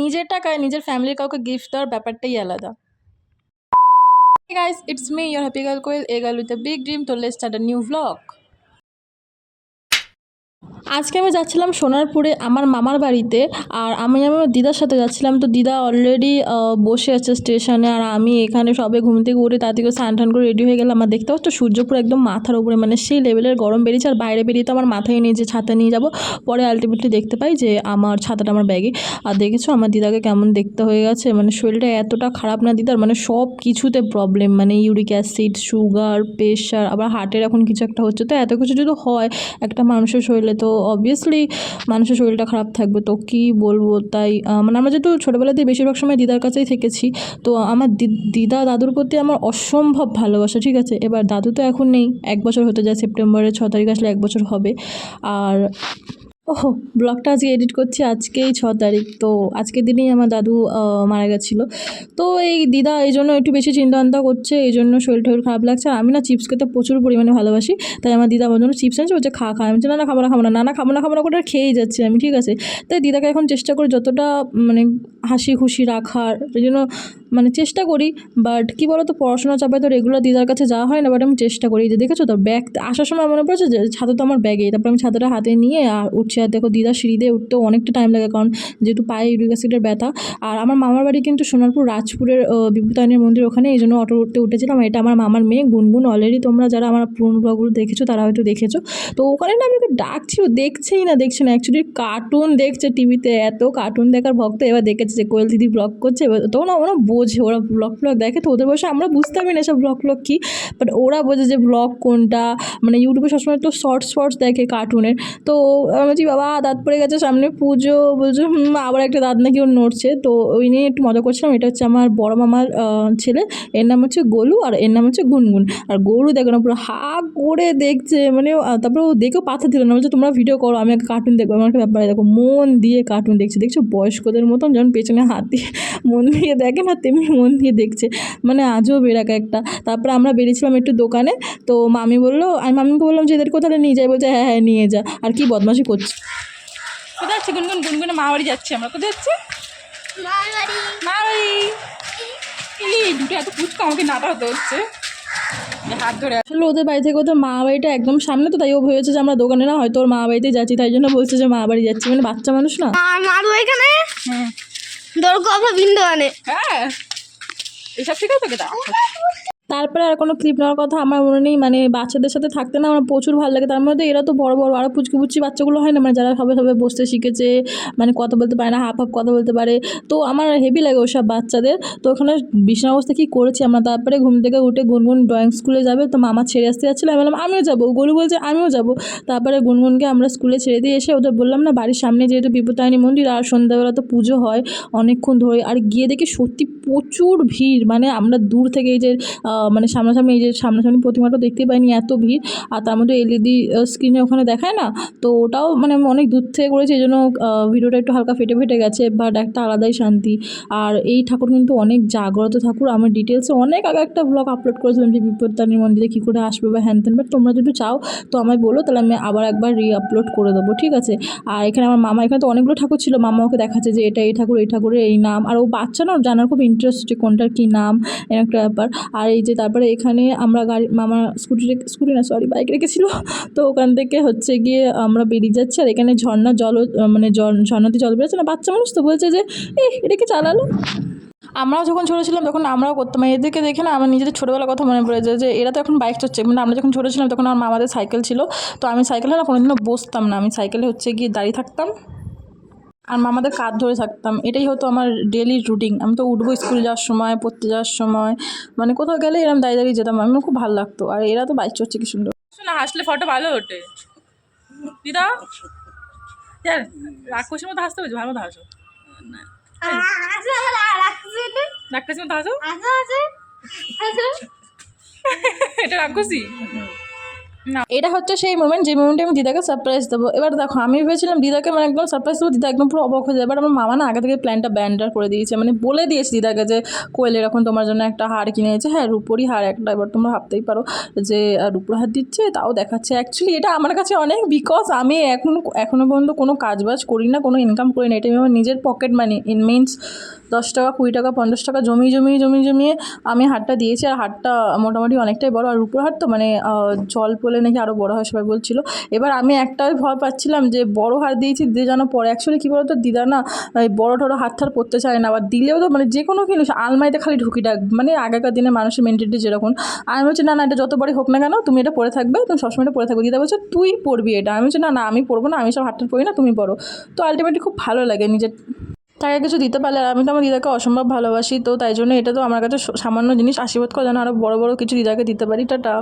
নিজের টাকায় নিজের ফ্যামিলির কাউকে গিফট দেওয়ার ব্যাপারটাই আলাদা। Hey guys, it's me, your happy girl Koel, a girl with a big dream. So let's start a new vlog. আজকে আমি যাচ্ছিলাম সোনারপুরে আমার মামার বাড়িতে, আর আমি আমার দিদার সাথে যাচ্ছিলাম। তো দিদা অলরেডি বসে আছে স্টেশনে, আর আমি এখানে সবে ঘুম থেকে উঠে তাড়াতাড়ি স্নান টান করে রেডি হয়ে গেলাম। আমার দেখতে পাচ্ছ সূর্যপুর একদম মাথার উপরে, মানে সেই লেভেলের গরম বেরিয়েছে। আর বাইরে বেরিয়ে তো আমার মাথায় নিয়ে যে ছাতা নিয়ে যাব, পরে আলটিমেটলি দেখতে পাই যে আমার ছাতাটা আমার ব্যাগে। আর দেখেছো আমার দিদাকে কেমন দেখতে হয়ে গেছে, মানে শরীরটা এতটা খারাপ না দিদার, মানে সব কিছুতে প্রবলেম, মানে ইউরিক অ্যাসিড, সুগার, প্রেশার, আবার হার্টের এখন কিছু একটা হচ্ছে। তো এত কিছু যদি হয় একটা মানুষের শরীরে, তো অবভিয়াসলি মানুষের শরীরটা খারাপ থাকবে। তো কী বলবো, তাই মানে আমরা যেহেতু ছোটোবেলাতেই বেশিরভাগ সময় দিদার কাছেই থেকেছি, তো আমার দিদা দাদুর প্রতি আমার অসম্ভব ভালোবাসা, ঠিক আছে। এবার দাদু তো এখন নেই, 1 বছর হতে যায়, সেপ্টেম্বরের 6 তারিখ আসলে 1 বছর হবে। আর ওহো, ব্লগটা আজকে এডিট করছি, আজকেই 6 তারিখ। তো আজকের দিনেই আমার দাদু মারা গেছিলো। তো এই দিদা এই জন্য একটু বেশি চিন্তা করছে, এই জন্য শরীর টরীর খারাপ লাগছে। আর আমি না চিপস খেতে প্রচুর পরিমাণে ভালোবাসি, তাই আমার দিদা আমার জন্য চিপস আনছে, বলছে খা খা। আমি বলছি না খাবো না খাবো না, খাবো না করে আর খেয়েই যাচ্ছি আমি, ঠিক আছে। তাই দিদাকে এখন চেষ্টা করি যতটা মানে হাসি খুশি রাখার, এই জন্য মানে চেষ্টা করি। বাট কী বলো তো, পড়াশোনা চাপায় তো রেগুলার দিদার কাছে যাওয়া হয় না। বাট আমি চেষ্টা করি। যে দেখেছো তো ব্যাগ আসার সময় মনে পড়েছে যে ছাতা তো আমার ব্যাগে, তারপর আমি ছাতাটা হাতে নিয়ে আর উঠছি। আর দেখো দিদা সিঁড়ি দিয়ে উঠতেও অনেকটা টাইম লাগে, কারণ যেহেতু পায়ে ইউরিক অ্যাসিডের ব্যথা। আর আমার মামার বাড়ি কিন্তু সোনারপুর রাজপুরের বিভূতায়নের মন্দির ওখানে, এই জন্য অটো উঠেছিলাম। এটা আমার মামার মেয়ে গুনগুন। অলরেডি তোমরা যারা আমার পুরনো ব্লগগুলো দেখেছো তারা হয়তো দেখেছো। তো ওখানে না আমাকে ডাকছি, ও দেখছে না অ্যাকচুয়ালি কার্টুন দেখছে টিভিতে, এত কার্টুন দেখার ভক্ত। এবার দেখেছে যে কোয়েল দিদি ব্লগ করছে, তো ওরা বোঝে, ওরা ব্লগ দেখে। তো ওদের বয়সে আমরা বুঝতামই না সব ব্লগ কী, বাট ওরা বোঝে যে ব্লগ কোনটা। মানে ইউটিউবে সবসময় তো শর্টস দেখে কার্টুনের। তো আমি বলছি বাবা দাঁত পড়ে গেছে, সামনে পুজো, বলছো আবার একটা দাঁত নাকি ওর নড়ছে। তো ওই নিয়ে একটু মজা করছিলাম। এটা হচ্ছে আমার বড় মামার ছেলে, এর নাম হচ্ছে গোলু, আর এর নাম হচ্ছে গুনগুন। আর গরু দেখো না পুরো হা করে দেখছে, মানে তারপরে ও দেখেও পাথা দিল না, বলছে তোমরা ভিডিও করো, আমি একটা কার্টুন দেখবো। আমার একটা ব্যাপারে দেখো মন দিয়ে কার্টুন দেখছো বয়স্কদের মতন, যখন পেছনে হাত দিয়ে মন দিয়ে দেখে না, তেমনি মন দিয়ে দেখছে, মানে আজও বেরাকা একটা। তারপরে আমরা বেরিয়েছিলাম একটু দোকানে। তো মামিকে বললাম যে এদেরকে কোথায় নিয়ে যাই, বলছে হ্যাঁ নিয়ে যা। আর কি বদমাশি করছে। কোথায় যাচ্ছে গুনগুনে মা বাড়ি যাচ্ছে। আমরা কোথায় যাচ্ছি? মা বাড়ি। দুটো এত ফুচকা আমাকে নাটা হতে হচ্ছে, হাত ধরে। আসলে ওদের বাড়ি থেকে ওদের মা বাড়িটা একদম সামনে, তো তাই ও ভেবেছে যে আমরা দোকানে না হয়তো ওর মা বাড়িতে যাচ্ছি, তাই জন্য বলছে যে মা বাড়ি যাচ্ছি। মানে বাচ্চা মানুষ না। এখানে হ্যাঁ এইসব ঠিক আছে তোকে দাও। তারপরে আর কোনো ক্লিপ নেওয়ার কথা আমার মনে নেই। মানে বাচ্চাদের সাথে থাকতে না আমার প্রচুর ভালো লাগে। তার মধ্যে এরা তো বড় আরও পুচকি বাচ্চাগুলো হয় না, মানে যারা সবে বসতে শিখেছে, মানে কথা বলতে পারে না, হাফ কথা বলতে পারে। তো আমার হেভি লাগে ওসব বাচ্চাদের। তো ওখানে বিছানা অবস্থা কী করেছি আমরা। তারপরে ঘুম থেকে উঠে গুনগুন ড্রয়িং স্কুলে যাবে, তো মামা ছেড়ে আসতে যাচ্ছিলো। আমি বললাম আমিও যাবো, গোলু বলছে আমিও যাবো। তারপরে গুনগুনকে আমরা স্কুলে ছেড়ে দিয়ে এসে ওদের বললাম না বাড়ির সামনে যেহেতু বিপত্তারিণী মন্দির, আর সন্ধ্যাবেলা তো পুজো হয় অনেকক্ষণ ধরে। আর গিয়ে দেখি সত্যি প্রচুর ভিড়, মানে আমরা দূর থেকে এই যে মানে সামনাসামনি এই যে সামনাসামনি প্রতিমাটা দেখতে পাইনি, এত ভিড়। আর তার মধ্যে এলইডি স্ক্রিনে ওখানে দেখায় না, তো ওটাও মানে অনেক দূর থেকে করেছে, এই জন্য ভিডিওটা একটু হালকা ফেটে গেছে, বাট একটা আলাদাই শান্তি। আর এই ঠাকুর কিন্তু অনেক জাগ্রত ঠাকুর। আমি ডিটেলসে অনেক আগে একটা ব্লগ আপলোড করেছিলাম যে বিপত্তারিণী মন্দিরে কী করে আসবে বা হ্যান ত্যান, বাট তোমরা যদি চাও তো আমায় বলো, তাহলে আমি আবার একবার আপলোড করে দেবো, ঠিক আছে। আর এখানে আমার মামা, এখানে তো অনেকগুলো ঠাকুর ছিল, মামা ওকে দেখাচ্ছে যে এটা এই ঠাকুরের এই নাম। আর ও বাচ্চা না, জানার খুব ইন্টারেস্ট যে কোনটার কী নাম, এরকম একটা ব্যাপার। আর এই যে তারপরে এখানে আমরা মামা বাইক রেখেছিল, তো ওখান থেকে হচ্ছে গিয়ে আমরা বেরিয়ে যাচ্ছি। আর এখানে ঝর্ণার জল, মানে ঝর্ণাতে জল বেরোচ্ছে না, বাচ্চা মানুষ তো বলছে যে এটাকে চালালো। আমরাও যখন ছোটো ছিলাম তখন আমরাও করতাম। এদেরকে দেখে না আমার নিজেদের ছোটোবেলার কথা মনে পড়ে যায়, যে এরা তো এখন বাইক চড়ছে। মানে আমরা যখন ছোটো ছিলাম তখন আমার মামাদের সাইকেল ছিল, তো আমি সাইকেলে না কোনোদিনও বসতাম না, আমি সাইকেলে হচ্ছে গিয়ে দাঁড়িয়ে থাকতাম আর মামাদের কাঁধ ধরে থাকতাম। এটাই হতো আমার ডেলি রুটিন। আমি তো উঠবো স্কুল যাওয়ার সময়, পড়তে যাওয়ার সময়, মানে কোথাও গেলে এরকম দাঁড়িয়ে যেতাম। আমার খুব ভালো লাগতো। আর এরা তো বাইক চড়ছে কি সুন্দর না, হাসলে ফটো ভালো ওঠে। দিদা রাক্ষসের মতো হাসতে হবে, ভালো মতো হাসো, রাক্ষসের মতো হাসো। এটা রাক্ষসী। না। এটা হচ্ছে সেই মোমেন্ট, যে মোমেন্টে আমি দিদাকে সারপ্রাইজ দেবো। এবার দেখো আমি ভেবেছিলাম দিদাকে মানে একদম সারপ্রাইজ দেবো, দিদা একদম পুরো অবাক হয়ে যায়। এবার আমার মামা না আগে থেকে প্ল্যানটা ব্যান্ডার করে দিয়েছে, মানে বলে দিয়েছে দিদাকে যে কোয়েল এরকম তোমার জন্য একটা হার কিনেছে, হ্যাঁ রুপোরই হার একটা। এবার তোমরা ভাবতেই পারো যে রুপোর হার দিচ্ছে, তাও দেখাচ্ছে। অ্যাকচুয়ালি এটা আমার কাছে অনেক, বিকজ আমি এখনো পর্যন্ত কোনো কাজবাজ করি না, কোনো ইনকাম করি না, এটা আমি আমার নিজের পকেট মানি মিনস 10 টাকা 20 টাকা 50 টাকা জমিয়ে আমি হারটা দিয়েছি। আর হারটা মোটামুটি অনেকটাই বড়, আর রুপোর হার তো মানে জল পড়লে নাকি আরও বড় হয় সবাই বলছিল। এবার আমি একটাই ভয় পাচ্ছিলাম যে বড় হার দিয়েছি, দিদা যেন পরে। অ্যাকচুয়ালি কী বলতো, দিদা না এই বড় টড়ো হাত ঠার পরতে চায় না, আবার দিলেও তো মানে যে কোনো জিনিস আলমারিতে খালি ঢুকি ডাক, মানে আগেকার দিনে মানুষের মেন্টালিটি যেরকম। আমি বলছি না না, এটা যতবারই হোক না কেন তুমি এটা পরে থাকবে, তুমি সবসময় এটা পরে থাকবে। দিদা বলছে তুই পরবি এটা। আমি বলছি না না, আমি পরবো না, আমি সব হাত ঠাট পরি না, তুমি পরো। তো আলটিমেটলি খুব ভালো লাগে নিজের তাকে কিছু দিতে পারলে। আর আমি তো আমার দিদাকে অসম্ভব ভালোবাসি, তো তাই জন্য এটা তো আমার কাছে সামান্য জিনিস। আশীর্বাদ করে যেন আরও বড় বড় কিছু দিদাকে দিতে পারি। টাটা।